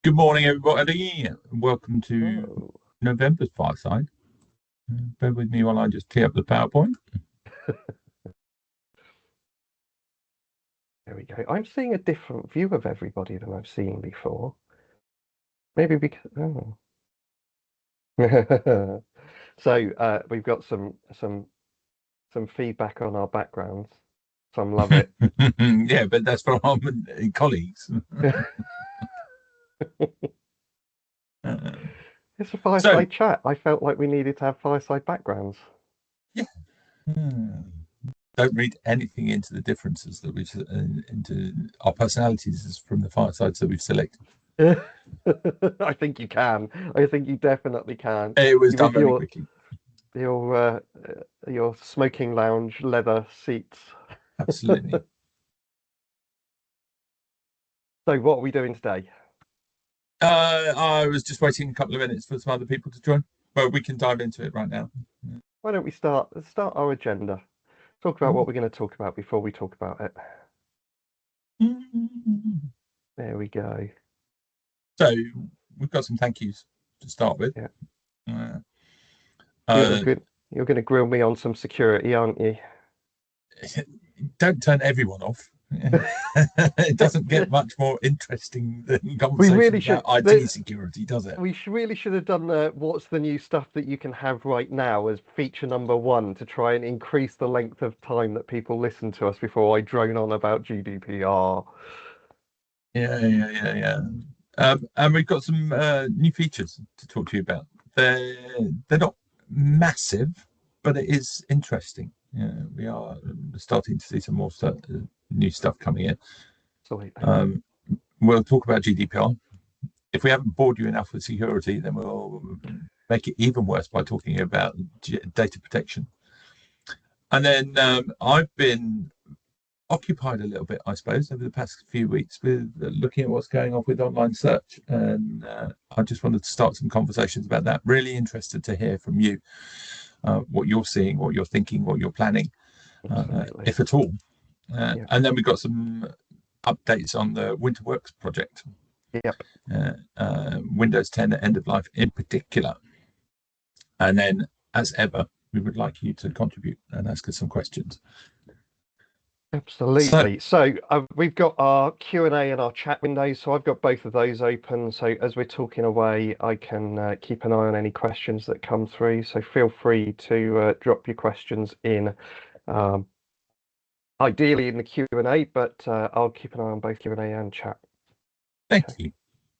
Good morning, everybody. Welcome to Oh, November's Fireside. Bear with me while I just tee up the PowerPoint. there we go. I'm seeing a different view of everybody than I've seen before. Maybe because so we've got some feedback on our backgrounds. Some love it. Yeah, but that's from our colleagues. Uh, It's a so, fireside chat. I felt like we needed to have fireside backgrounds. yeah, hmm, don't read anything into the differences that we've into our personalities from the firesides that we've selected. I think you can. I think you definitely can. It was done With very quickly. your smoking lounge leather seats. Absolutely. So what are we doing today? I was just waiting a couple of minutes for some other people to join, but we can dive into it right now. Why don't we let's start our agenda. Talk about what we're going to talk about before we talk about it. There we go. So we've got some thank yous to start with. Yeah. Uh, You're uh, good. You're going to grill me on some security, aren't you? don't turn everyone off. It doesn't get much more interesting than We conversations really about should. IT security, does it? Really should have done the what's the new stuff that you can have right now as feature number one to try and increase the length of time that people listen to us before I drone on about GDPR. Yeah. And we've got some new features to talk to you about. They're not massive, but it is interesting. Yeah, we are starting to see some more new stuff coming in. Absolutely. We'll talk about GDPR. If we haven't bored you enough with security, then we'll make it even worse by talking about data protection. And then I've been occupied a little bit, I suppose, over the past few weeks with looking at what's going on with online search. And I just wanted to start some conversations about that. Really interested to hear from you what you're seeing, what you're thinking, what you're planning, Absolutely. if at all. Yeah. And then we've got some updates on the WinterWorks project. Yep. Windows 10 end of life in particular. And then, as ever, we would like you to contribute and ask us some questions. So, Absolutely. So we've got our Q&A and our chat windows. So I've got both of those open. So as we're talking away, I can keep an eye on any questions that come through. So feel free to drop your questions in, um, ideally in the Q&A, but I'll keep an eye on both Q&A and chat. thank Okay. you.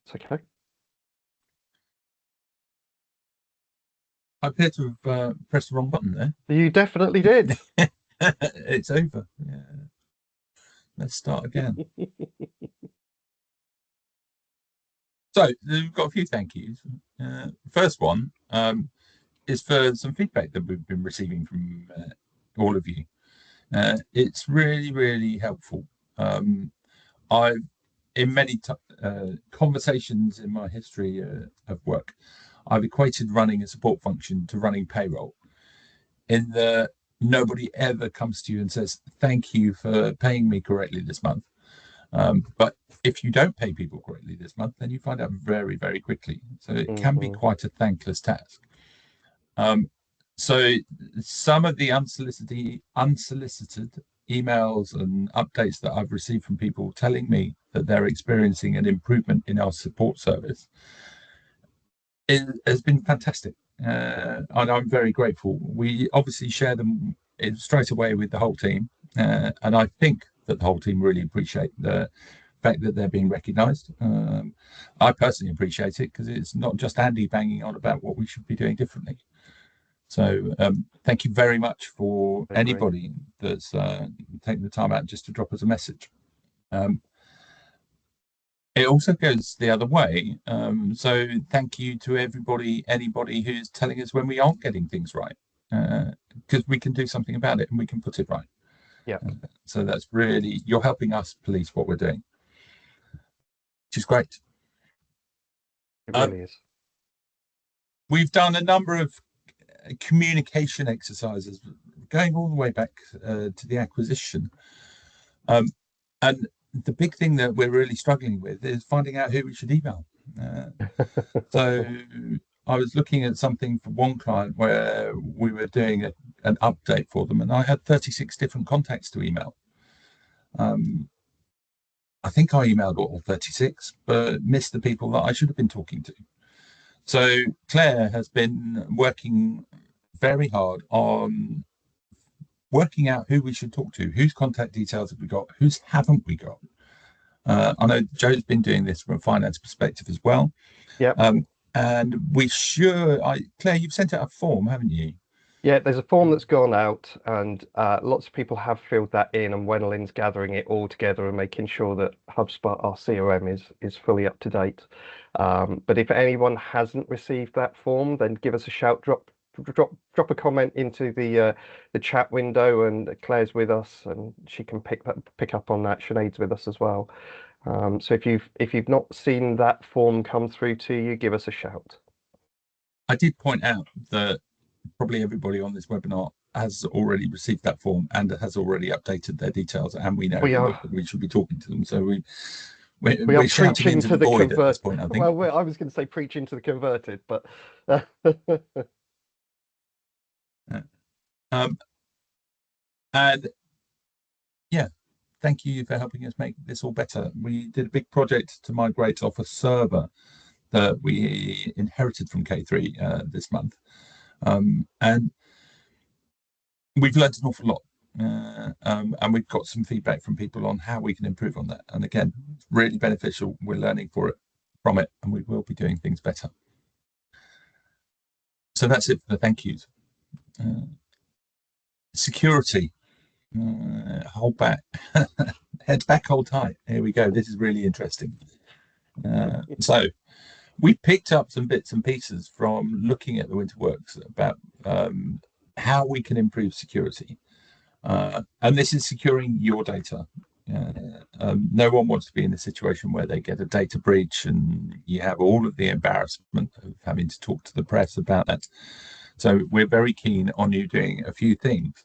It's okay. I appear to have pressed the wrong button there. You definitely did. It's over. Yeah. Let's start again. So, we've got a few thank yous. First one is for some feedback that we've been receiving from all of you. It's really, really helpful. I've, in many conversations in my history of work, I've equated running a support function to running payroll. In the nobody ever comes to you and says, "Thank you for paying me correctly this month." But if you don't pay people correctly this month, then you find out very, very quickly. So it can be Mhm. quite a thankless task. Um, so some of the unsolicited emails and updates that I've received from people telling me that they're experiencing an improvement in our support service has been fantastic. And I'm very grateful. We obviously share them straight away with the whole team. And I think that the whole team really appreciate the fact that they're being recognised. I personally appreciate it because it's not just Andy banging on about what we should be doing differently. So thank you very much for I agree. anybody that's taken the time out just to drop us a message. It also goes the other way. So thank you to anybody who's telling us when we aren't getting things right, because we can do something about it and we can put it right. Yeah, So that's really, you're helping us police what we're doing, which is great. it Um, really is. we've done a number of communication exercises going all the way back to the acquisition. And the big thing that we're really struggling with is finding out who we should email. So I was looking at something for one client where we were doing an update for them, and I had 36 different contacts to email. I think I emailed all 36, but missed the people that I should have been talking to. So Claire has been working very hard on working out who we should talk to, whose contact details have we got, whose haven't we got. I know Joe's been doing this from a finance perspective as well. Yep. And Claire, you've sent out a form, haven't you? Yeah, there's a form that's gone out, and lots of people have filled that in, and Wenolyn's gathering it all together and making sure that HubSpot, our CRM, is fully up to date. But if anyone hasn't received that form, then give us a shout, drop a comment into the chat window, and Claire's with us, and she can pick up on that. Sinead's with us as well. So if you've not seen that form come through to you, give us a shout. I did point out that probably everybody on this webinar has already received that form and has already updated their details, and we know that we should be talking to them. So we're shouting into the void at this point, I think. Well, I was going to say preaching to the converted, but and yeah, thank you for helping us make this all better. We did a big project to migrate off a server that we inherited from K3 this month. And we've learned an awful lot. And we've got some feedback from people on how we can improve on that. And again, it's really beneficial. We're learning from it, and we will be doing things better. So that's it for the thank yous. Security. Hold back. Head back, hold tight. Here we go. This is really interesting. So we picked up some bits and pieces from looking at the winter works about how we can improve security. And this is securing your data. No one wants to be in a situation where they get a data breach and you have all of the embarrassment of having to talk to the press about that. So we're very keen on you doing a few things.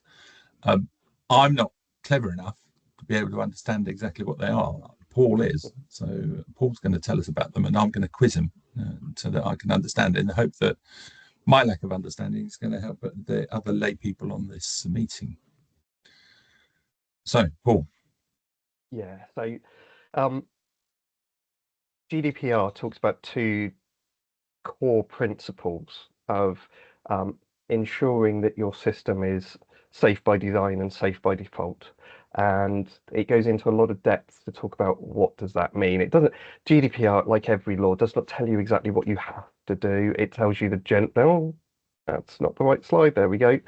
I'm not clever enough to be able to understand exactly what they are. Paul is. So Paul's going to tell us about them, and I'm going to quiz him so that I can understand it, in the hope that my lack of understanding is going to help the other lay people on this meeting. So, Paul. Yeah, so GDPR talks about two core principles of ensuring that your system is safe by design and safe by default. And it goes into a lot of depth to talk about what does that mean. It doesn't, GDPR, like every law, does not tell you exactly what you have to do. It tells you no, that's not the right slide. There we go.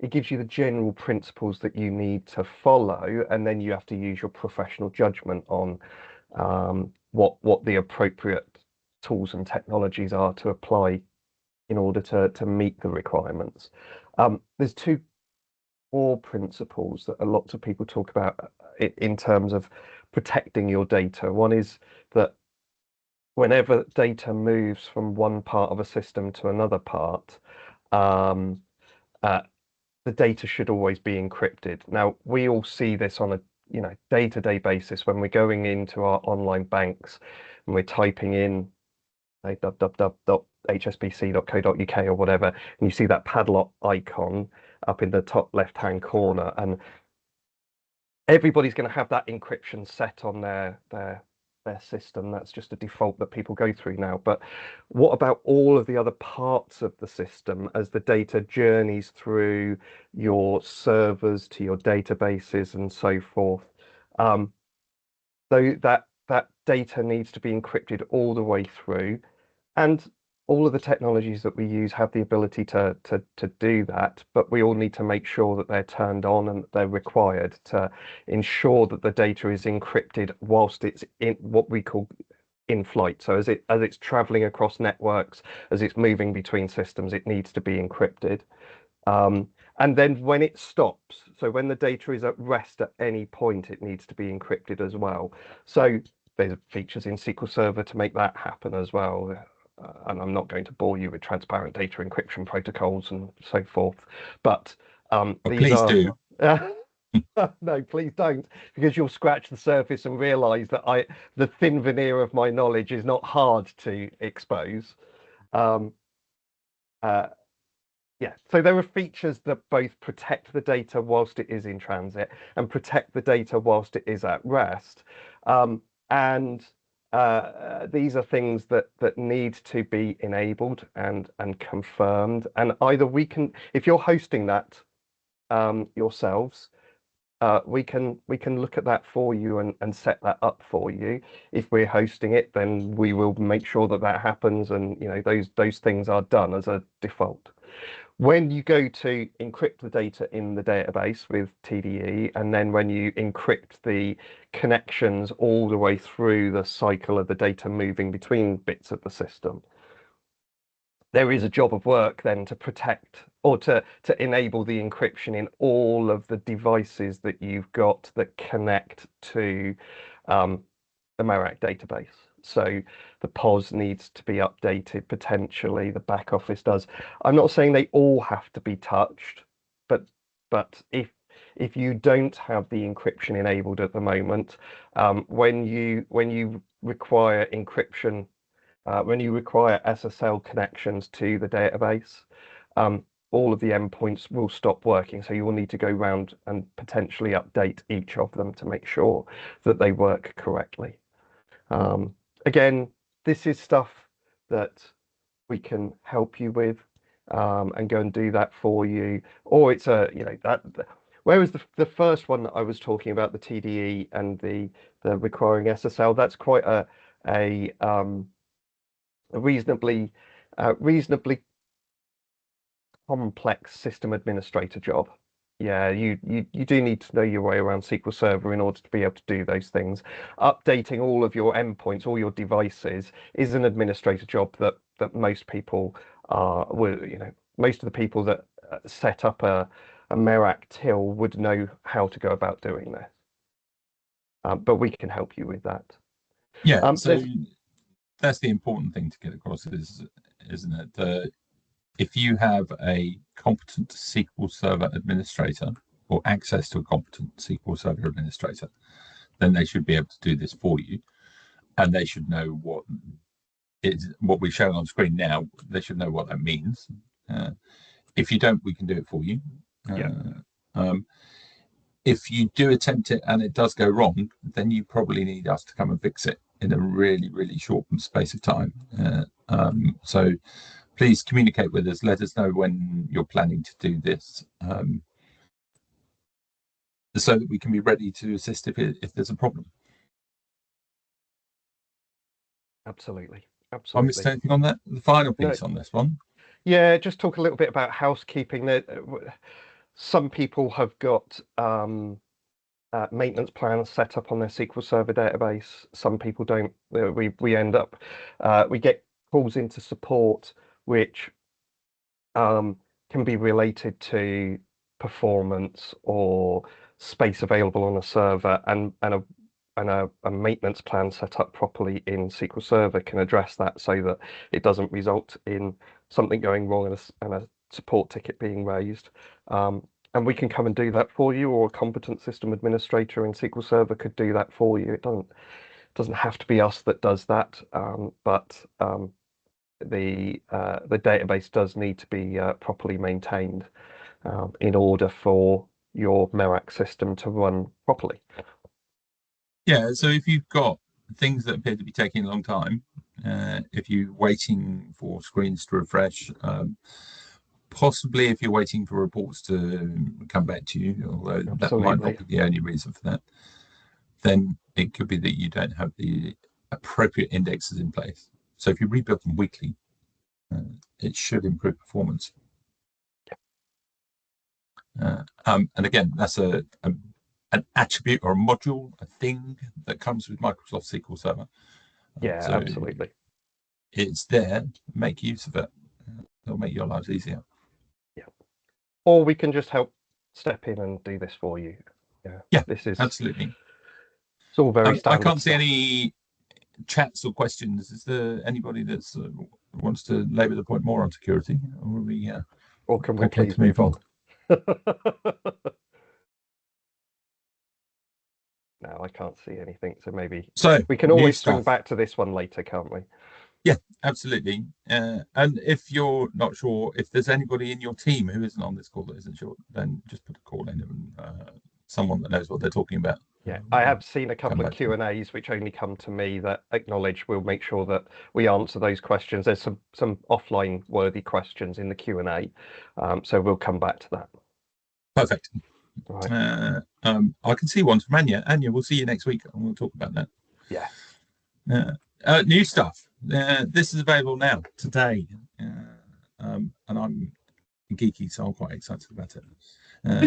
It gives you the general principles that you need to follow, and then you have to use your professional judgment on what the appropriate tools and technologies are to apply in order to meet the requirements. There's two core principles that a lot of people talk about in terms of protecting your data. One is that whenever data moves from one part of a system to another part, the data should always be encrypted. Now, we all see this on a day-to-day basis when we're going into our online banks and we're typing in www.hsbc.co.uk or whatever, and you see that padlock icon up in the top left-hand corner, and everybody's going to have that encryption set on their system. That's just a default that people go through now. But what about all of the other parts of the system as the data journeys through your servers to your databases and so forth? So that data needs to be encrypted all the way through, and all of the technologies that we use have the ability to do that, but we all need to make sure that they're turned on and that they're required to ensure that the data is encrypted whilst it's in what we call in flight. So as it's traveling across networks, as it's moving between systems, it needs to be encrypted. And then when it stops, so when the data is at rest at any point, it needs to be encrypted as well. So there's features in SQL Server to make that happen as well. And I'm not going to bore you with transparent data encryption protocols and so forth, but please do. No, please don't, because you'll scratch the surface and realize that the thin veneer of my knowledge is not hard to expose. Um, uh, yeah, so there are features that both protect the data whilst it is in transit and protect the data whilst it is at rest. And these are things that need to be enabled and confirmed. And either we can, if you're hosting that yourselves, we can look at that for you and set that up for you. If we're hosting it, then we will make sure that that happens, and those things are done as a default. When you go to encrypt the data in the database with TDE, and then when you encrypt the connections all the way through the cycle of the data moving between bits of the system, there is a job of work then to protect or to enable the encryption in all of the devices that you've got that connect to the Merac database. So the POS needs to be updated, potentially the back office does. I'm not saying they all have to be touched, but if you don't have the encryption enabled at the moment, when you require encryption, when you require SSL connections to the database, all of the endpoints will stop working. So you will need to go round and potentially update each of them to make sure that they work correctly. Again, this is stuff that we can help you with, and go and do that for you. Or it's whereas the first one that I was talking about, the TDE and the requiring SSL, that's quite a reasonably complex system administrator job. Yeah, you do need to know your way around SQL Server in order to be able to do those things. Updating all of your endpoints, all your devices, is an administrator job that most people most of the people that set up a Merac till would know how to go about doing this. But we can help you with that. Yeah, so There's that's the important thing to get across, isn't it? If you have a competent SQL Server administrator or access to a competent SQL Server administrator, then they should be able to do this for you, and they should know what we're showing on screen now. They should know what that means. If you don't, we can do it for you. Yeah. If you do attempt it and it does go wrong, then you probably need us to come and fix it in a really, really short space of time. So please communicate with us. Let us know when you're planning to do this, so that we can be ready to assist if there's a problem. Absolutely. I missed anything on that? The final No, piece on this one. yeah, just talk a little bit about housekeeping. That some people have got maintenance plans set up on their SQL Server database. Some people don't. We end up we get calls into support which can be related to performance or space available on a server, and a maintenance plan set up properly in SQL Server can address that so that it doesn't result in something going wrong and a support ticket being raised. And we can come and do that for you, or a competent system administrator in SQL Server could do that for you. It doesn't have to be us that does that, but the database does need to be properly maintained in order for your Merac system to run properly. Yeah, so if you've got things that appear to be taking a long time, if you're waiting for screens to refresh, possibly if you're waiting for reports to come back to you, although that might not be the only reason for that, then it could be that you don't have the appropriate indexes in place. So if you rebuild them weekly, it should improve performance. And again, that's an attribute or a module, a thing that comes with Microsoft SQL Server. Yeah, so absolutely. It's there. Make use of it. It'll make your lives easier. Yeah. Or we can just help step in and do this for you. Yeah, this is absolutely. It's all very standard I can't see stuff. any chats or questions. Is there anybody that wants to labour the point more on security, or are we Or can we okay please to move on? No, I can't see anything. So maybe So we can new always swing stuff. back to this one later, can't we? Yeah, absolutely. And if you're not sure, if there's anybody in your team who isn't on this call that isn't sure, then just put a call in and someone that knows what they're talking about. Yeah, I have seen a Come couple of back to them. Q&As which only come to me that acknowledge we'll make sure that we answer those questions. There's some offline worthy questions in the Q&A, so we'll come back to that. Perfect. Right. I can see one from Anya. Anya, we'll see you next week and we'll talk about that. Yeah. New stuff. This is available now, today. And I'm geeky, so I'm quite excited about it.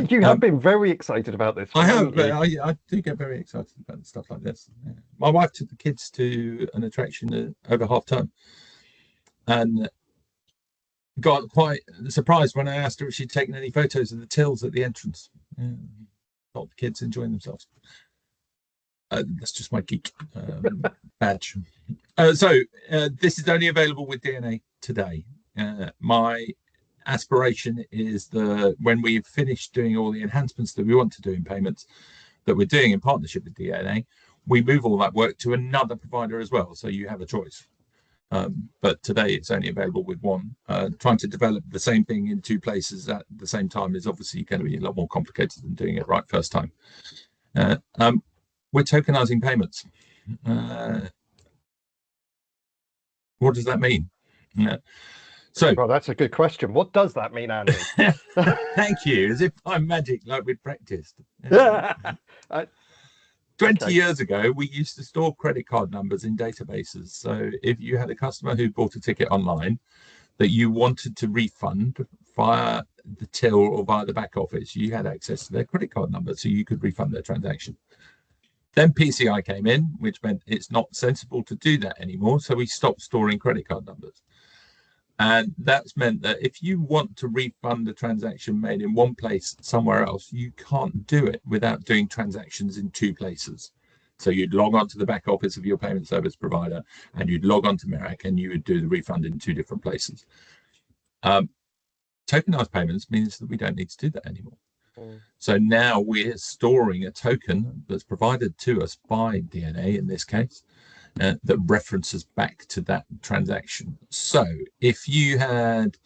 You have been very excited about this one, I have, haven't but you? I do get very excited about stuff like this. My wife took the kids to an attraction over half term and got quite surprised when I asked her if she'd taken any photos of the tills at the entrance. Not the kids enjoying themselves. That's just my geek badge. This is only available with DNA today. My aspiration is that when we've finished doing all the enhancements that we want to do in payments that we're doing in partnership with DNA, we move all that work to another provider as well. So you have a choice. But today it's only available with one. Trying to develop the same thing in two places at the same time is obviously going to be a lot more complicated than doing it right first time. We're tokenizing payments. What does that mean? Well, that's a good question. What does that mean, Andy? Thank you. As if I'm magic, like we'd practiced. 20 years ago, we used to store credit card numbers in databases. So if you had a customer who bought a ticket online that you wanted to refund via the till or via the back office, you had access to their credit card number, so you could refund their transaction. Then PCI came in, which meant it's not sensible to do that anymore. So we stopped storing credit card numbers. And that's meant that if you want to refund a transaction made in one place somewhere else, you can't do it without doing transactions in two places. So you'd log on to the back office of your payment service provider and you'd log on to Merac and you would do the refund in two different places. Tokenized payments means that we don't need to do that anymore. So now we're storing a token that's provided to us by DNA in this case. That references back to that transaction. So if you had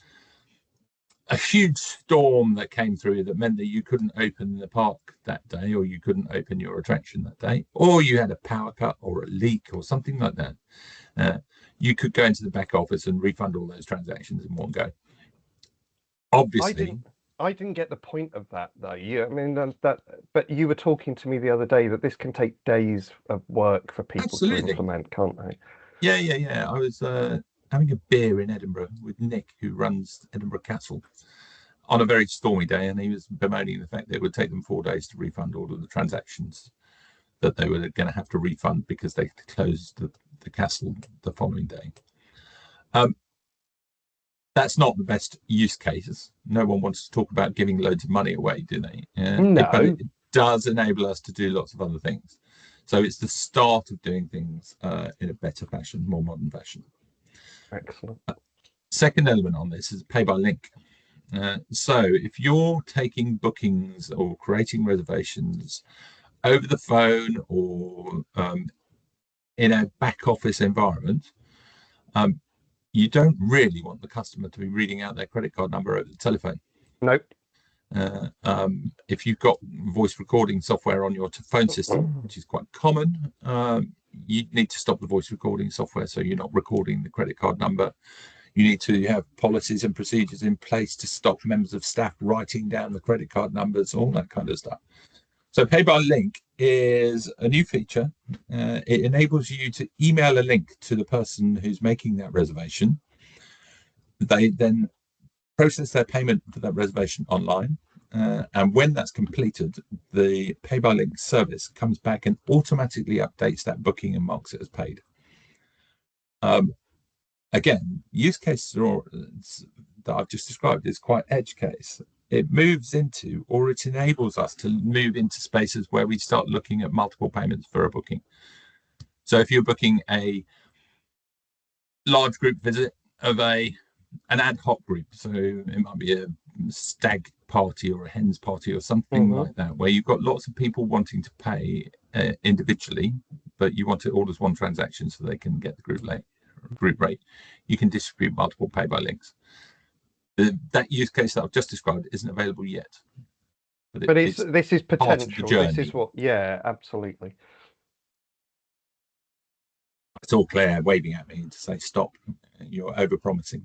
a huge storm that came through that meant that you couldn't open the park that day, or you couldn't open your attraction that day, or you had a power cut or a leak or something like that, you could go into the back office and refund all those transactions in one go. Obviously, I didn't get the point of that though. But you were talking to me the other day that this can take days of work for people to implement, can't they? Yeah. I was having a beer in Edinburgh with Nick, who runs Edinburgh Castle, on a very stormy day, and he was bemoaning the fact that it would take them 4 days to refund all of the transactions that they were going to have to refund because they closed the castle the following day. That's not the best use cases. No one wants to talk about giving loads of money away, do they? No. But it does enable us to do lots of other things. So it's the start of doing things in a better fashion, more modern fashion. Excellent. Second element on this is pay by link. So if you're taking bookings or creating reservations over the phone or in a back office environment, you don't really want the customer to be reading out their credit card number over the telephone. Nope. If you've got voice recording software on your phone system, which is quite common, you need to stop the voice recording software so you're not recording the credit card number. You need to have policies and procedures in place to stop members of staff writing down the credit card numbers, all that kind of stuff. So Pay by Link is a new feature. It enables you to email a link to the person who's making that reservation. They then process their payment for that reservation online. And when that's completed, the Pay by Link service comes back and automatically updates that booking and marks it as paid. Again, use cases that I've just described is quite edge case. It moves into, or it enables us to move into spaces where we start looking at multiple payments for a booking. So if you're booking a large group visit of an ad hoc group, so it might be a stag party or a hens party or something like that, where you've got lots of people wanting to pay individually, but you want it all as one transaction so they can get the group rate, you can distribute multiple pay by links. That use case that I've just described isn't available yet. But this is potential. This is what, yeah, absolutely. It's all Claire waving at me to say, stop, you're over-promising.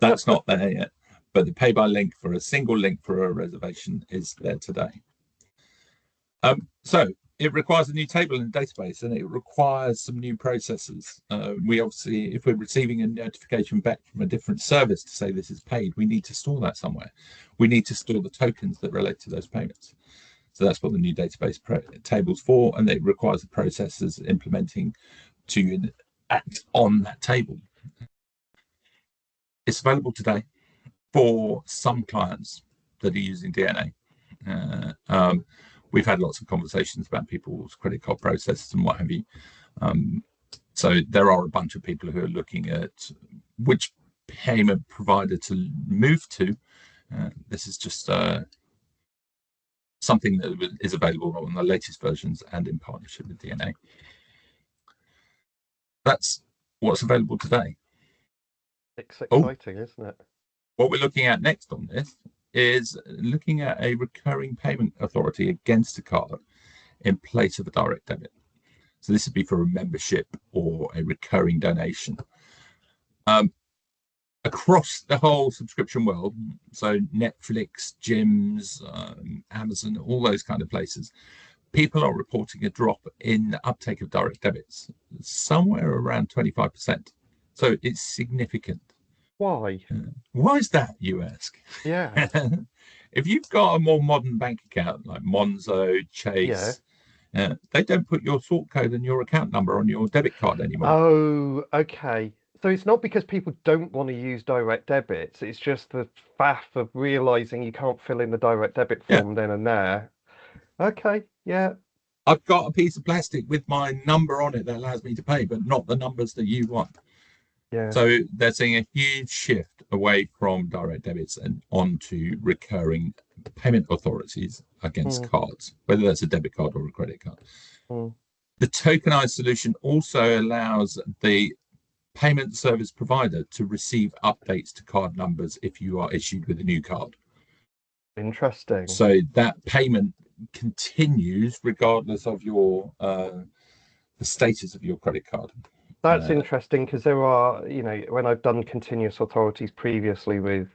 That's not there yet. But the pay by link for a single link for a reservation is there today. So it requires a new table in the database, and it requires some new processes. We obviously, if we're receiving a notification back from a different service to say this is paid, we need to store that somewhere. We need to store the tokens that relate to those payments. So that's what the new database table's for, and it requires the processes implementing to act on that table. It's available today for some clients that are using DNA. We've had lots of conversations about people's credit card processes and what have you. So there are a bunch of people who are looking at which payment provider to move to. This is just something that is available on the latest versions and in partnership with DNA. That's what's available today. It's exciting, isn't it? What we're looking at next on this is looking at a recurring payment authority against a card in place of a direct debit. So this would be for a membership or a recurring donation. Across the whole subscription world, so Netflix, gyms, Amazon, all those kind of places, people are reporting a drop in the uptake of direct debits, somewhere around 25%. So it's significant. Why? Why is that, you ask? Yeah. If you've got a more modern bank account like Monzo, Chase, they don't put your sort code and your account number on your debit card anymore. Oh, okay. So it's not because people don't want to use direct debits. It's just the faff of realizing you can't fill in the direct debit form then and there. Okay, yeah. I've got a piece of plastic with my number on it that allows me to pay, but not the numbers that you want. Yeah. So they're seeing a huge shift away from direct debits and onto recurring payment authorities against cards, whether that's a debit card or a credit card. The tokenized solution also allows the payment service provider to receive updates to card numbers if you are issued with a new card. Interesting. So that payment continues regardless of your the status of your credit card. That's interesting because there are, when I've done continuous authorities previously with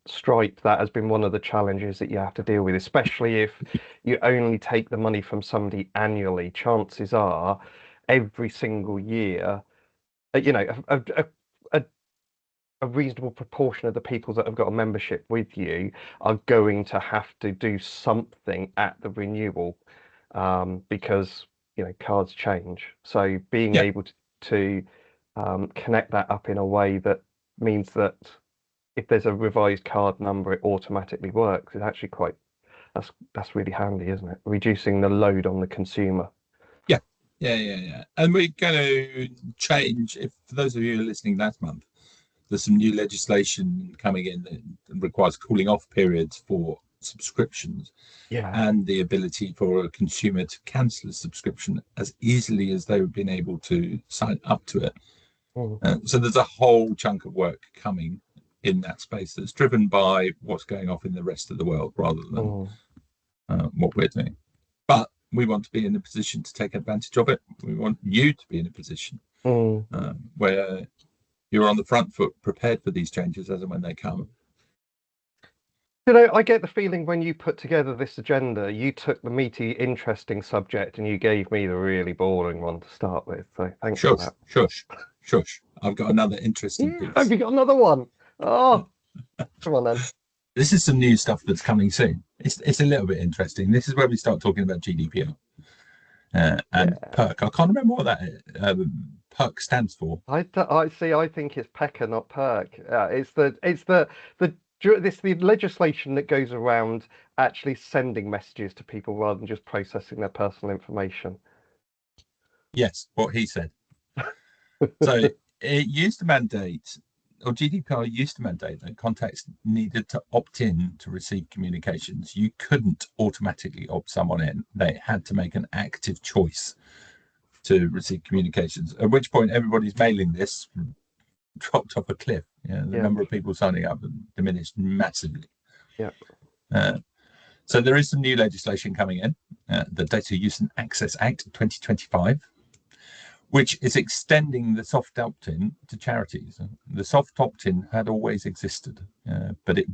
Stripe, that has been one of the challenges that you have to deal with, especially if you only take the money from somebody annually. Chances are every single year, a reasonable proportion of the people that have got a membership with you are going to have to do something at the renewal because cards change. So being able to connect that up in a way that means that if there's a revised card number, it automatically works. It's actually that's really handy, isn't it? Reducing the load on the consumer. Yeah. And we're going to change, for those of you who are listening last month, there's some new legislation coming in that requires cooling off periods for subscriptions and the ability for a consumer to cancel a subscription as easily as they've been able to sign up to it. So there's a whole chunk of work coming in that space that's driven by what's going on in the rest of the world rather than what we're doing. But we want to be in a position to take advantage of it. We want you to be in a position where you're on the front foot, prepared for these changes as and when they come. I get the feeling when you put together this agenda, you took the meaty, interesting subject and you gave me the really boring one to start with. So thanks for that. Shush. I've got another interesting piece. Have you got another one? Oh, come on then. This is some new stuff that's coming soon. It's a little bit interesting. This is where we start talking about GDPR and PERC. I can't remember what that PERC stands for. I see. I think it's Pecker, not PERC. It's the legislation that goes around actually sending messages to people rather than just processing their personal information. Yes, what he said. So it used to mandate or GDPR used to mandate that contacts needed to opt in to receive communications. You couldn't automatically opt someone in. They had to make an active choice to receive communications, at which point everybody's mailing list dropped off a cliff. The number of people signing up diminished massively. So there is some new legislation coming in, the Data Use and Access Act 2025, which is extending the soft opt-in to charities. The soft opt-in had always existed, but it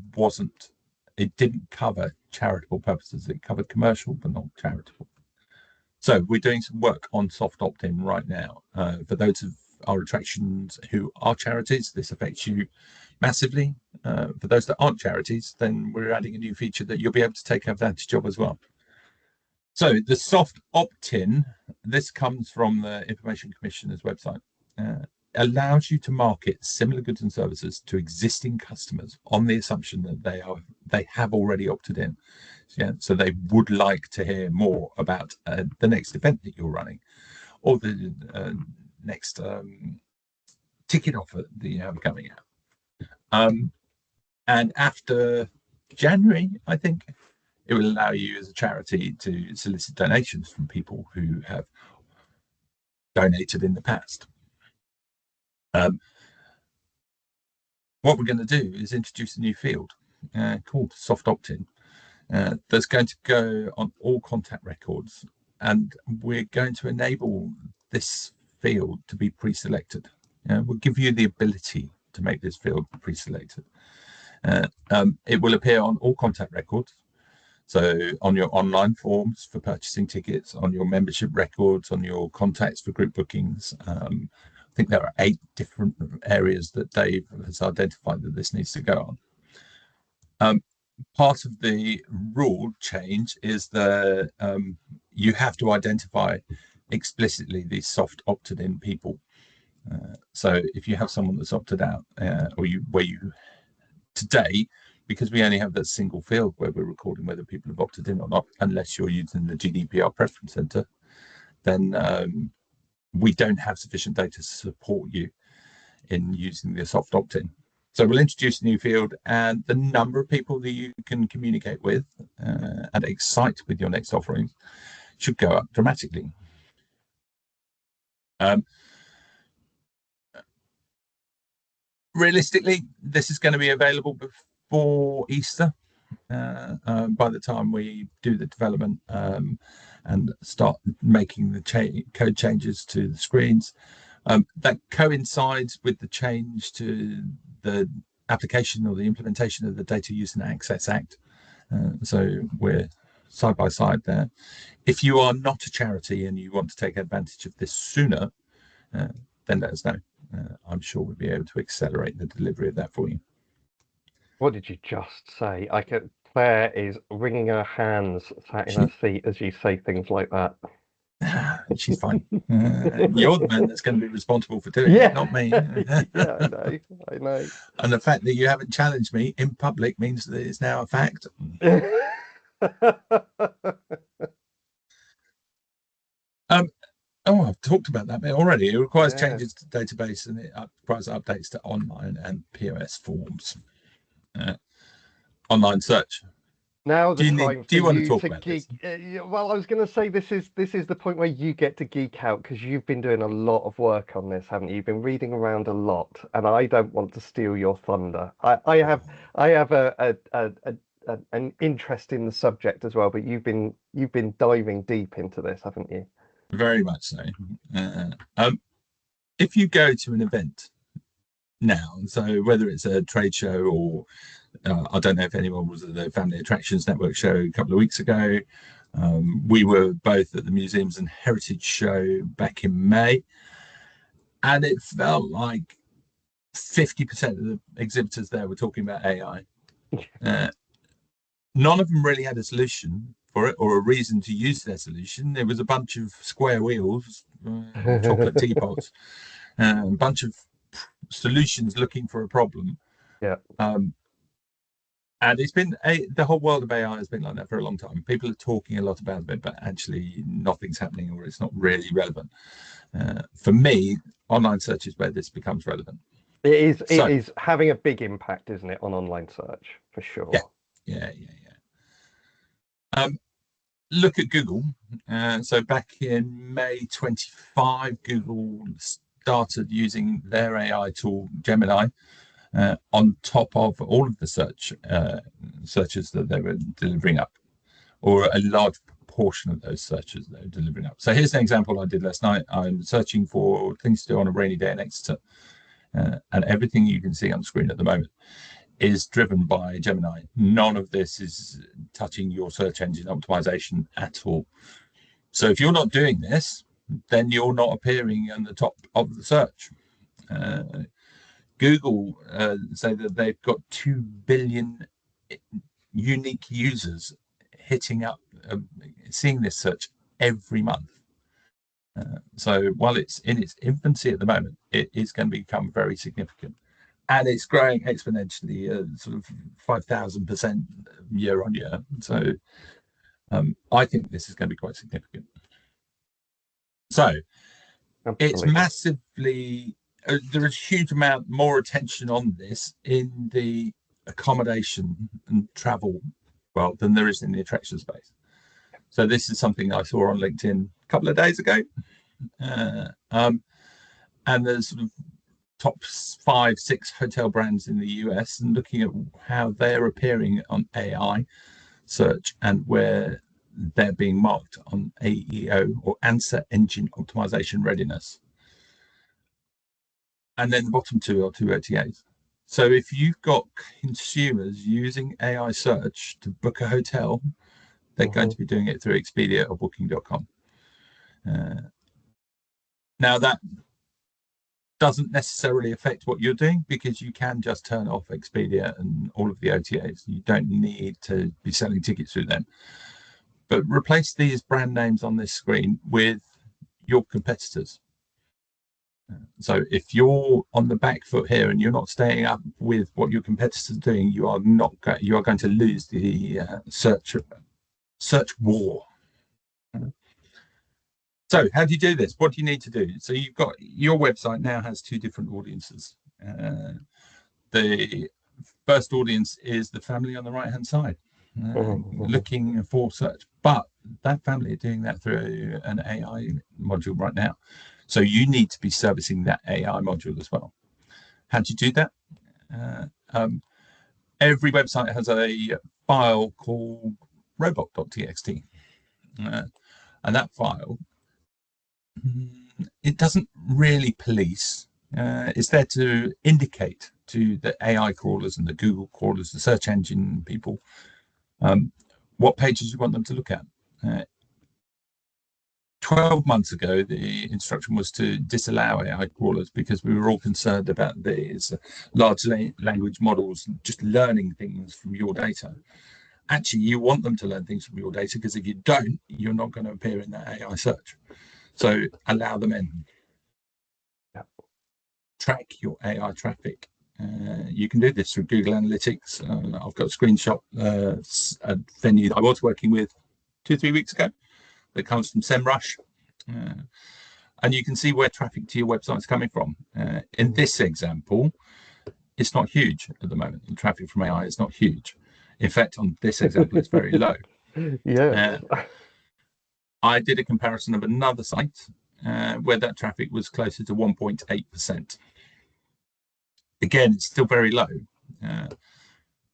didn't cover charitable purposes. It covered commercial, but not charitable. So we're doing some work on soft opt-in right now. For those of our attractions who are charities, this affects you massively. For those that aren't charities, then we're adding a new feature that you'll be able to take advantage of as well. So the soft opt-in, this comes from the Information Commissioner's website, allows you to market similar goods and services to existing customers on the assumption that they have already opted in. So they would like to hear more about the next event that you're running, or the next ticket offer that you have coming out. And after January, I think, it will allow you as a charity to solicit donations from people who have donated in the past. What we're going to do is introduce a new field called soft opt-in. That's going to go on all contact records, and we're going to enable this field to be pre-selected. We'll give you the ability to make this field pre-selected. It will appear on all contact records. So on your online forms for purchasing tickets, on your membership records, on your contacts for group bookings. I think there are 8 different areas that Dave has identified that this needs to go on. Part of the rule change is that you have to identify explicitly these soft opted in people. So if you have someone that's opted out, today, because we only have that single field where we're recording whether people have opted in or not, unless you're using the GDPR preference center, then we don't have sufficient data to support you in using the soft opt-in. So we'll introduce a new field, and the number of people that you can communicate with and excite with your next offerings should go up dramatically. Realistically, this is going to be available before Easter. By the time we do the development and start making the code changes to the screens, that coincides with the change to the application or the implementation of the Data Use and Access Act. So we're side by side there. If you are not a charity and you want to take advantage of this sooner, then let us know. I'm sure we'll be able to accelerate the delivery of that for you. What did you just say? Claire is wringing her hands, sat in her seat as you say things like that. She's fine. You're the man that's going to be responsible for doing it, not me. Yeah, I know. And the fact that you haven't challenged me in public means that it's now a fact. I've talked about that bit already. It requires changes to the database, and it requires updates to online and POS forms. Online search. Now do you want to talk about geek? This? Well, I was going to say this is the point where you get to geek out, because you've been doing a lot of work on this, haven't you? You've been reading around a lot, and I don't want to steal your thunder. I have an interest in the subject as well, but you've been diving deep into this, haven't you? Very much so. If you go to an event now, so whether it's a trade show or I don't know if anyone was at the Family Attractions Network show a couple of weeks ago. We were both at the Museums and Heritage Show back in May, and it felt like 50% of the exhibitors there were talking about AI. None of them really had a solution for it or a reason to use their solution. There was a bunch of square wheels, chocolate teapots, a bunch of solutions looking for a problem. Yeah. And it's been the whole world of AI has been like that for a long time. People are talking a lot about it, but actually nothing's happening, or it's not really relevant. For me, online search is where this becomes relevant. It So is having a big impact, isn't it, on online search for yeah, sure. yeah. Look at Google. So back in May 25, Google started using their AI tool Gemini on top of all of the searches that they were delivering up, or a large portion of those searches they were delivering up. So here's an example I did last night. I'm searching for things to do on a rainy day in Exeter, and everything you can see on screen at the moment is driven by Gemini. None of this is touching your search engine optimization at all. So if you're not doing this, then you're not appearing on the top of the search. Google say that they've got 2 billion unique users hitting up, seeing this search every month. So while it's in its infancy at the moment, it is going to become very significant. And it's growing exponentially, sort of 5,000% year on year. So I think this is going to be quite significant. So it's Absolutely. massively, there is a huge amount more attention on this in the accommodation and travel world than there is in the attraction space. So this is something I saw on LinkedIn a couple of days ago. And there's sort of top 5, 6 hotel brands in the US, and looking at how they're appearing on AI search and where they're being marked on AEO, or answer engine optimization readiness. And then the bottom 2 are 2 OTAs. So if you've got consumers using AI search to book a hotel, they're going to be doing it through Expedia or Booking.com. Now that doesn't necessarily affect what you're doing, because you can just turn off Expedia and all of the OTAs. You don't need to be selling tickets through them. But replace these brand names on this screen with your competitors. So if you're on the back foot here and you're not staying up with what your competitors are doing, you are going to lose the search war. So how do you do this? What do you need to do? So you've got, your website now has 2 different audiences. The first audience is the family on the right hand side, looking for search, but that family are doing that through an AI module right now. So you need to be servicing that AI module as well. How do you do that? Every website has a file called robot.txt, and that file, it doesn't really police. It's there to indicate to the AI crawlers and the Google crawlers, the search engine people, what pages you want them to look at. 12 months ago, the instruction was to disallow AI crawlers because we were all concerned about these large language models just learning things from your data. Actually, you want them to learn things from your data, because if you don't, you're not going to appear in that AI search. So allow them in. Track your AI traffic. You can do this through Google Analytics. I've got a screenshot, a venue that I was working with 2-3 weeks ago that comes from SEMrush. And you can see where traffic to your website is coming from. In this example, it's not huge at the moment. The traffic from AI is not huge. In fact, on this example, it's very low. Yeah. I did a comparison of another site where that traffic was closer to 1.8%. Again, it's still very low.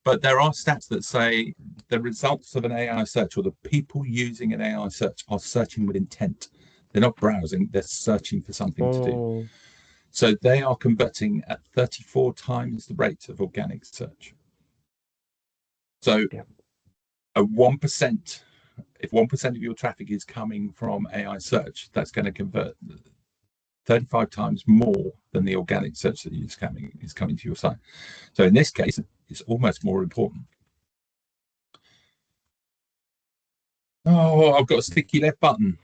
But there are stats that say the results of an AI search, or the people using an AI search, are searching with intent. They're not browsing, they're searching for something to do. So they are converting at 34 times the rate of organic search. So a 1%, if 1% of your traffic is coming from AI search, that's going to convert 35 times more than the organic search that is coming to your site. So in this case, it's almost more important. Oh, I've got a sticky left button.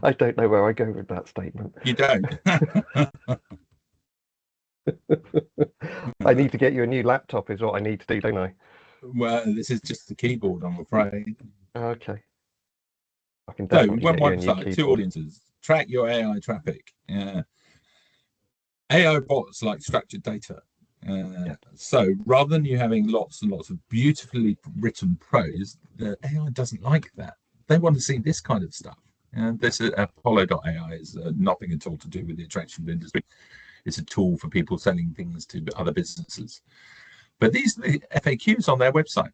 I don't know where I go with that statement. You don't. I need to get you a new laptop is what I need to do, don't I? Well, this is just the keyboard, I'm afraid. Okay. I can So definitely one get you a new website, two keyboard. audiences, track your AI traffic. AI bots like structured data. Yeah. So rather than you having lots and lots of beautifully written prose, the AI doesn't like that. They want to see this kind of stuff. And this Apollo.ai is nothing at all to do with the attraction of industry. It's a tool for people selling things to other businesses. But these are the FAQs on their website.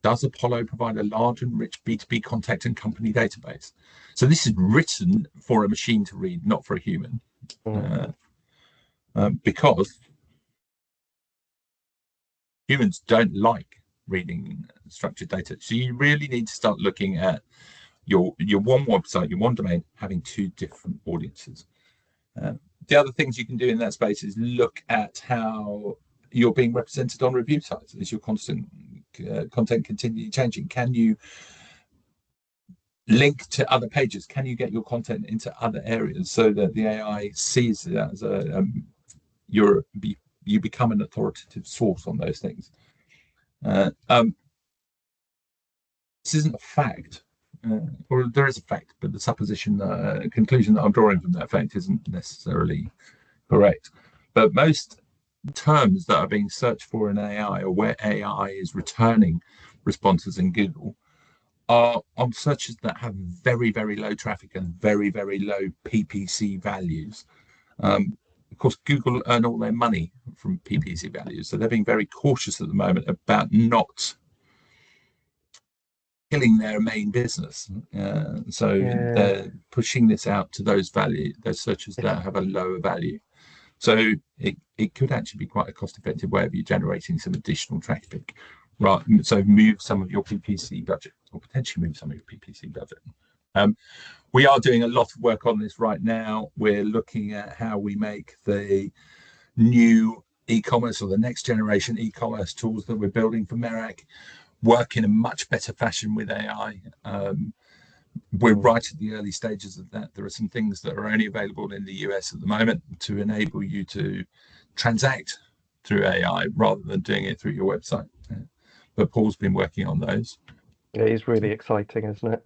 Does Apollo provide a large and rich B2B contact and company database? So this is written for a machine to read, not for a human. Because humans don't like reading structured data. So you really need to start looking at your one website, your one domain, having two different audiences. The other things you can do in that space is look at how you're being represented on review sites. Is your constant content continually changing? Can you link to other pages? Can you get your content into other areas so that the AI sees it as you become an authoritative source on those things? This isn't a fact, or there is a fact, but the supposition, conclusion that I'm drawing from that fact isn't necessarily correct. But most terms that are being searched for in AI, or where AI is returning responses in Google, are on searches that have very, very low traffic and very, very low PPC values. Of course, Google earn all their money from PPC values, so they're being very cautious at the moment about not killing their main business. So Yeah. they're pushing this out to those searches It's, that have a lower value. So it could actually be quite a cost-effective way of you generating some additional traffic. Right. So move some of your PPC budget, or potentially move some of your PPC budget. We are doing a lot of work on this right now. We're looking at how we make the new e-commerce, or the next generation e-commerce tools that we're building for Merac, work in a much better fashion with AI. We're right at the early stages of that. There are some things that are only available in the US at the moment to enable you to transact through AI rather than doing it through your website. But Paul's been working on those. it is really exciting, isn't it?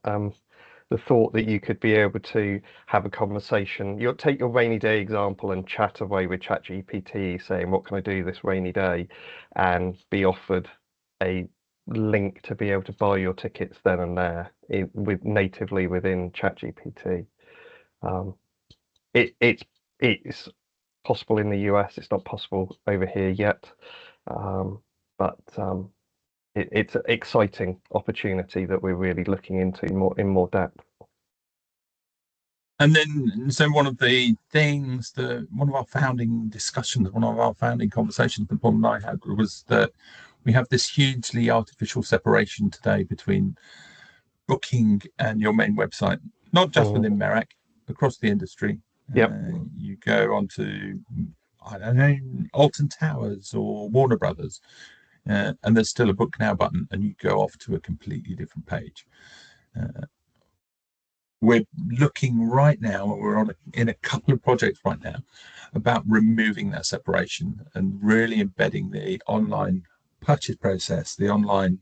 The thought that you could be able to have a conversation. You'll take your rainy day example and chat away with ChatGPT, saying, "What can I do this rainy day?" and be offered a link to be able to buy your tickets then and there with natively within ChatGPT. Um, it's possible in the US. It's not possible over here yet, but it's an exciting opportunity that we're really looking into in more depth. And then, so one of the things that one of our founding discussions, one of our founding conversations that Paul and I had was that we have this hugely artificial separation today between booking and your main website, not just within Merac, across the industry. Yep. You go onto, I don't know, Alton Towers or Warner Brothers, and there's still a book now button, and you go off to a completely different page. We're looking right now, we're in a couple of projects right now about removing that separation and really embedding the online purchase process, the online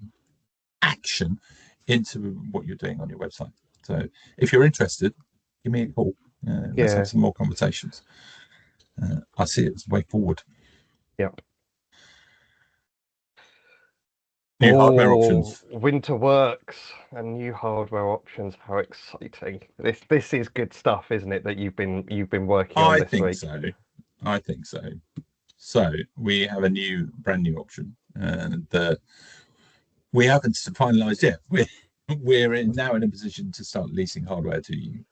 action into what you're doing on your website. So if you're interested, give me a call. Let's have some more conversations. I see it as the way forward. Yep. New hardware options. Winter works and new hardware options. How exciting! This is good stuff, isn't it? That you've been working on this week. I think so. So we have a brand new option that we haven't finalised yet. We're now in a position to start leasing hardware to you.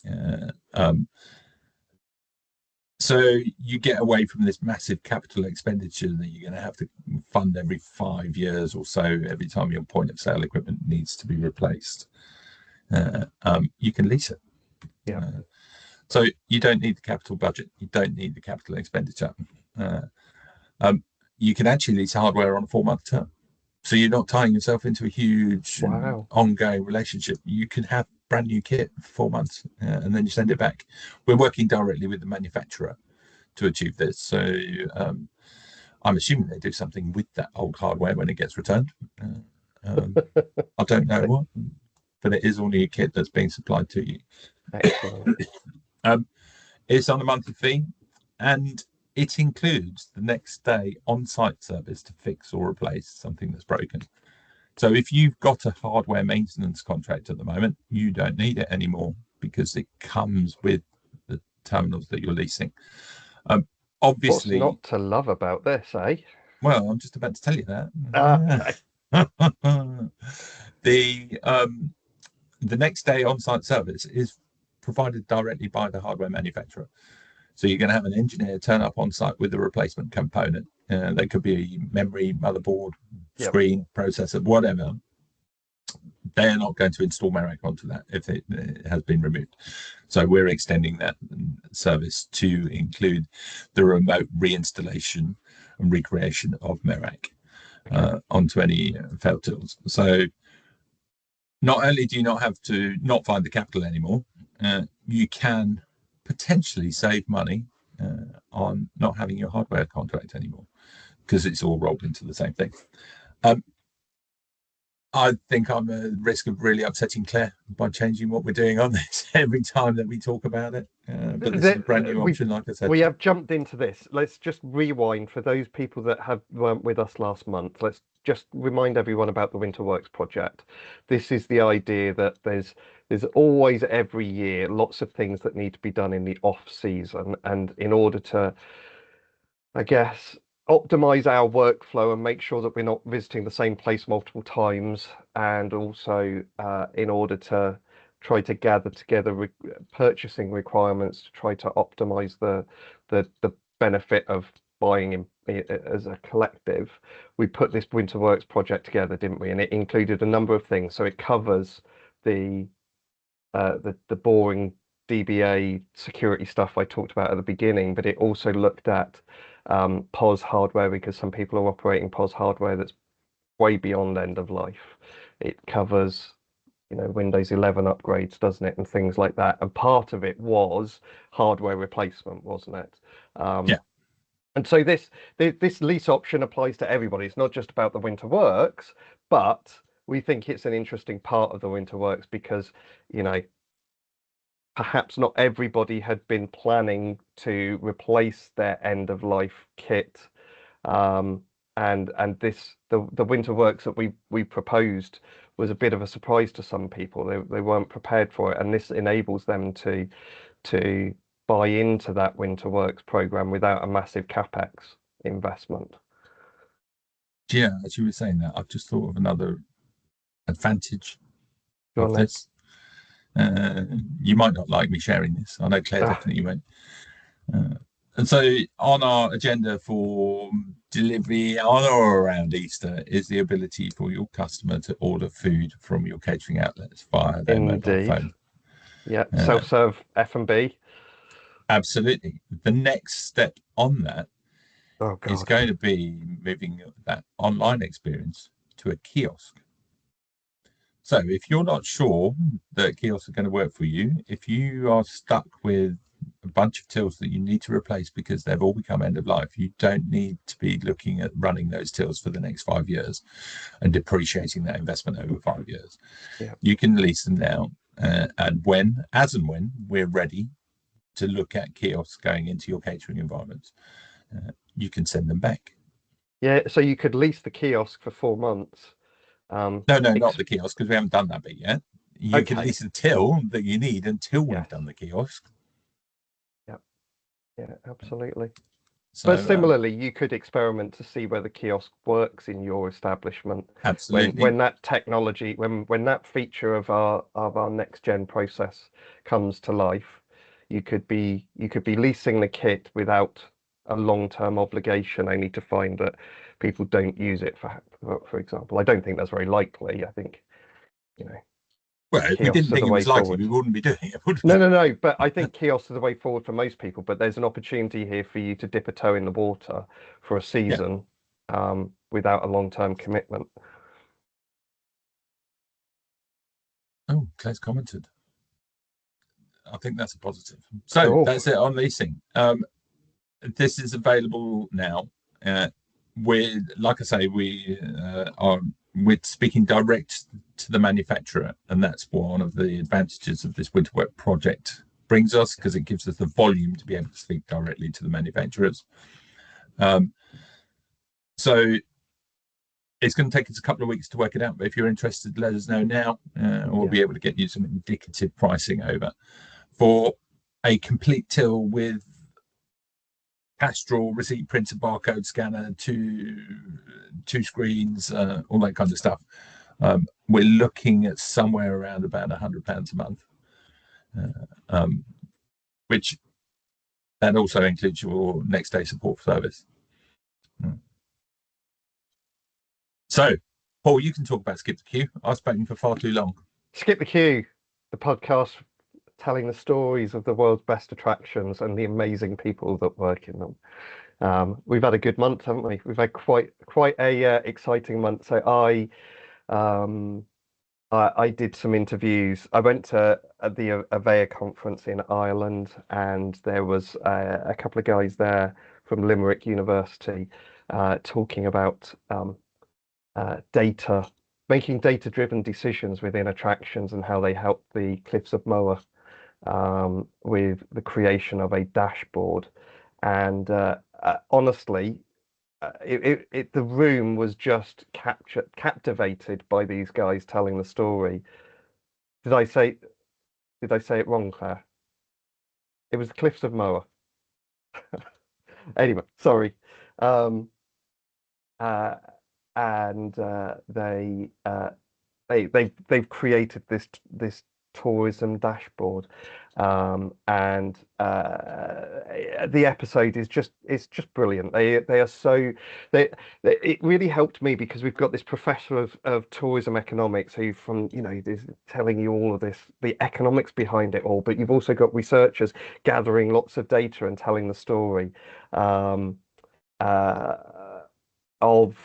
So you get away from this massive capital expenditure that you're going to have to fund every 5 years or so every time your point of sale equipment needs to be replaced. You can lease it. Yeah. So you don't need the capital budget. You don't need the capital expenditure. You can actually lease hardware on a 4-month term. So you're not tying yourself into a huge ongoing relationship. You can have brand new kit for 4 months and then you send it back. We're working directly with the manufacturer to achieve this. So I'm assuming they do something with that old hardware when it gets returned. I don't know what. but it is all new kit that's being supplied to you. Excellent. It's on a monthly fee, and it includes the next day on-site service to fix or replace something that's broken. So if you've got a hardware maintenance contract at the moment, you don't need it anymore because it comes with the terminals that you're leasing. Obviously, what's not to love about this, eh? well, I'm just about to tell you Okay. that. The next day on-site service is provided directly by the hardware manufacturer. So you're going to have an engineer turn up on site with a replacement component. They could be a memory, motherboard, screen, processor, whatever. They're not going to install Merac onto that if it has been removed. So we're extending that service to include the remote reinstallation and recreation of Merac onto any failed tools. So not only do you not have to not find the capital anymore, you can potentially save money on not having your hardware contract anymore because it's all rolled into the same thing. I think I'm at risk of really upsetting Claire by changing what we're doing on this every time that we talk about it. But this is a brand new option, like I said. We have jumped into this. Let's just rewind for those people that weren't with us last month. Let's just remind everyone about the Winterworks project. This is the idea that there's always every year lots of things that need to be done in the off season, and in order to, I guess, optimize our workflow and make sure that we're not visiting the same place multiple times, and also in order to try to gather together purchasing requirements to try to optimize the benefit of buying as a collective, we put this Winterworks project together, didn't we? And it included a number of things. So it covers the boring DBA security stuff I talked about at the beginning, but it also looked at POS hardware, because some people are operating POS hardware that's way beyond end of life. It covers, Windows 11 upgrades, doesn't it, and things like that. And part of it was hardware replacement, wasn't it? Yeah. And so this lease option applies to everybody. It's not just about the Winterworks, but we think it's an interesting part of the Winterworks because, perhaps not everybody had been planning to replace their end of life kit, and the Winterworks that we proposed was a bit of a surprise to some people. They weren't prepared for it, and this enables them to buy into that Winterworks program without a massive capex investment. Yeah, as you were saying that, I've just thought of another advantage of this. You might not like me sharing this. I know Claire definitely won't. And so on our agenda for delivery on or around Easter is the ability for your customer to order food from your catering outlets via their mobile phone. Yeah, self-serve F&B. Absolutely. The next step on that is going to be moving that online experience to a kiosk. So if you're not sure that kiosks are going to work for you, if you are stuck with a bunch of tills that you need to replace because they've all become end of life, you don't need to be looking at running those tills for the next 5 years and depreciating that investment over 5 years. Yeah. You can lease them now, and as and when we're ready to look at kiosks going into your catering environments, you can send them back. Yeah, so you could lease the kiosk for 4 months. No, not the kiosk, because we haven't done that bit yet. You can lease the till that you need until we've done the kiosk. Yeah, absolutely. So, but similarly, you could experiment to see where the kiosk works in your establishment. Absolutely. When that technology, when that feature of our next gen process comes to life, you could be leasing the kit without a long-term obligation, only to find that people don't use it for example. I don't think that's very likely. I think, well, if we didn't think it was likely, we wouldn't be doing it, would we? No. But I think kiosks are the way forward for most people. But there's an opportunity here for you to dip a toe in the water for a season, without a long-term commitment. Oh, Claire's commented. I think that's a positive. So that's it on leasing. This is available now. Like I say, we're speaking direct to the manufacturer, and that's one of the advantages of this winter wet project brings us, because it gives us the volume to be able to speak directly to the manufacturers. So it's going to take us a couple of weeks to work it out, but if you're interested, let us know now, we'll be able to get you some indicative pricing over for a complete till with Castrol, receipt printer, barcode scanner, two screens, all that kind of stuff. We're looking at somewhere around about £100 a month, which that also includes your next day support service. So, Paul, you can talk about Skip the Queue. I've spoken for far too long. Skip the Queue, the podcast telling the stories of the world's best attractions and the amazing people that work in them. We've had a good month, haven't we? We've had quite a exciting month. So I did some interviews. I went to the unveil conference in Ireland, and there was a couple of guys there from Limerick University talking about data, making data-driven decisions within attractions and how they help the Cliffs of Moher with the creation of a dashboard. And honestly, the room was just captivated by these guys telling the story. Did I say it wrong, Claire? It was the Cliffs of Moher. Anyway, sorry. And they've created this tourism dashboard, and the episode is just brilliant. They are so it really helped me, because we've got this professor of tourism economics who is telling you all of this, the economics behind it all, but you've also got researchers gathering lots of data and telling the story of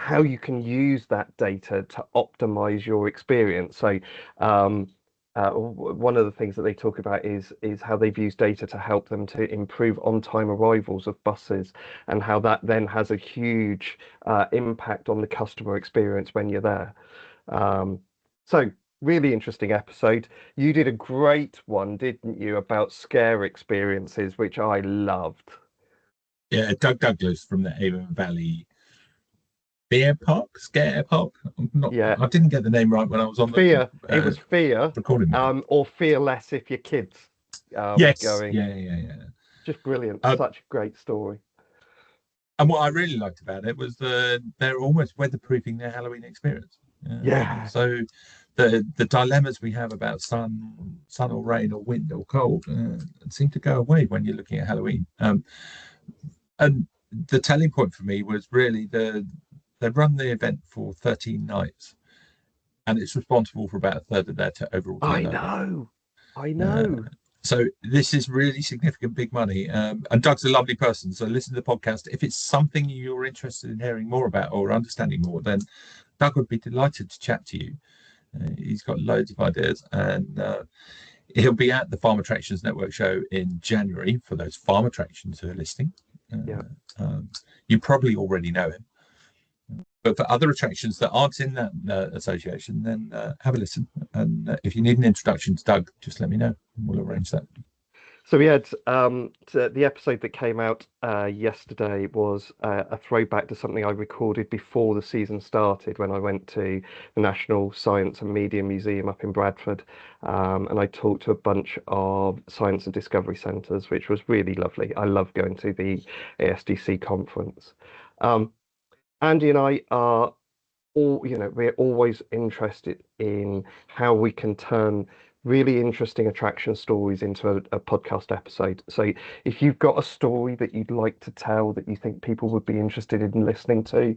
how you can use that data to optimize your experience. So one of the things that they talk about is how they've used data to help them to improve on-time arrivals of buses, and how that then has a huge impact on the customer experience when you're there. So really interesting episode. You did a great one, didn't you, about scare experiences, which I loved. Yeah, Doug Douglas from the Avon Valley Scare Park. I didn't get the name right when I was on Fear. It was Fear, recording. Or Fear Less if your kids. Yes. Going. Yeah. Just brilliant. Such a great story. And what I really liked about it was they're almost weatherproofing their Halloween experience. So the dilemmas we have about sun or rain or wind or cold seem to go away when you're looking at Halloween. And the telling point for me was really they run the event for 13 nights, and it's responsible for about a third of their overall turnover. I know. So this is really significant, big money. And Doug's a lovely person, so listen to the podcast. If it's something you're interested in hearing more about or understanding more, then Doug would be delighted to chat to you. He's got loads of ideas, and he'll be at the Farm Attractions Network show in January for those farm attractions who are listening. You probably already know him. But for other attractions that aren't in that association, then have a listen. And if you need an introduction to Doug, just let me know, and we'll arrange that. So we had the episode that came out yesterday was a throwback to something I recorded before the season started, when I went to the National Science and Media Museum up in Bradford, and I talked to a bunch of science and discovery centres, which was really lovely. I love going to the ASDC conference. Andy and I are we're always interested in how we can turn really interesting attraction stories into a podcast episode. So if you've got a story that you'd like to tell that you think people would be interested in listening to,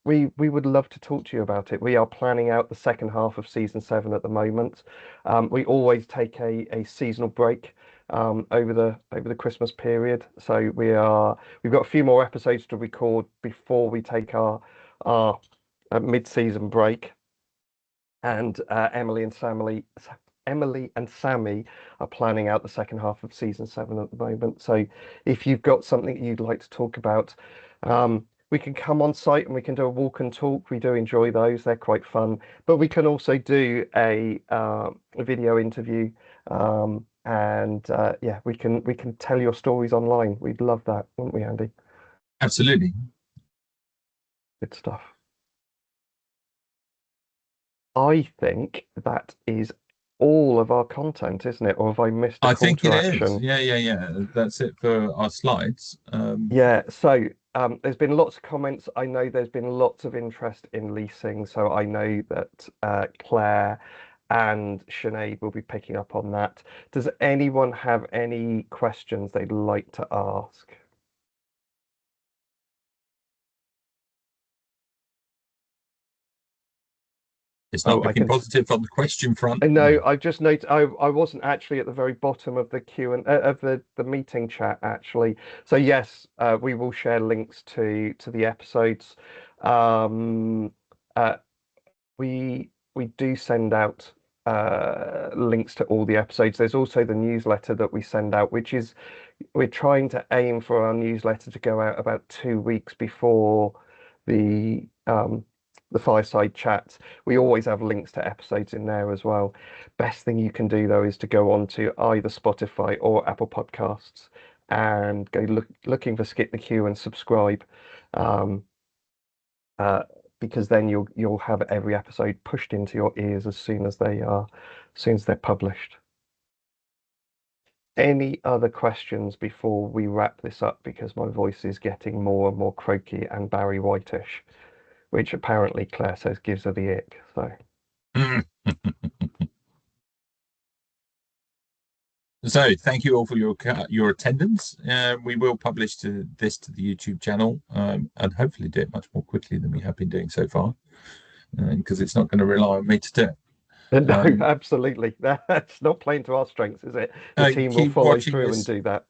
we would love to talk to you about it. We are planning out the second half of season 7 at the moment. We always take a seasonal break over the Christmas period. So we've got a few more episodes to record before we take our mid-season break, and Emily and Sammy are planning out the second half of season 7 at the moment. So if you've got something you'd like to talk about, we can come on site and we can do a walk and talk. We do enjoy those; they're quite fun. But we can also do a video interview, and yeah, we can tell your stories online. We'd love that, wouldn't we, Andy? Absolutely. Good stuff. I think that is all of our content, isn't it? Or have I missed a I call think to it is. action? Yeah. That's it for our slides. Yeah, so there's been lots of comments. I know there's been lots of interest in leasing, so I know that Claire and Sinead will be picking up on that. Does anyone have any questions they'd like to ask? It's not I looking can. positive on the question front. I know. I've just noted. I wasn't actually at the very bottom of the queue and of the meeting chat actually. So yes, we will share links to the episodes. Um, uh, we do send out links to all the episodes. There's also the newsletter that we send out, which is we're trying to aim for our newsletter to go out about 2 weeks before the fireside chats. We always have links to episodes in there as well. Best thing you can do though is to go on to either Spotify or Apple Podcasts and go looking for Skip the Queue and subscribe. Um, because then you'll have every episode pushed into your ears as soon as they're published. Any other questions before we wrap this up? Because my voice is getting more and more croaky and Barry Whitish, which apparently Claire says gives her the ick. So So thank you all for your attendance. We will publish this to the YouTube channel, and hopefully do it much more quickly than we have been doing so far, because it's not going to rely on me to do it. no, absolutely. That's not playing to our strengths, is it? The team will Keep follow watching through and this. do that.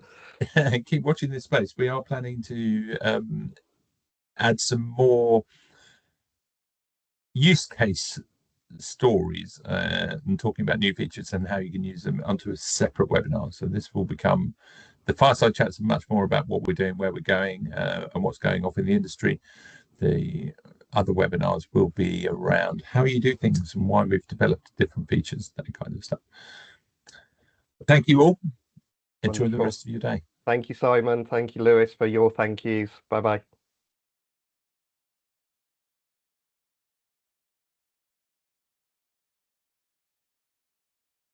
Keep watching this space. We are planning to add some more use case stories and talking about new features and how you can use them onto a separate webinar. So this will become the fireside chats are much more about what we're doing, where we're going, and what's going off in the industry. The other webinars will be around how you do things and why we've developed different features, that kind of stuff. Thank you all. Enjoy the Wonderful. rest of your day. Thank you, Simon. Thank you, Lewis, for your thank yous. Bye bye.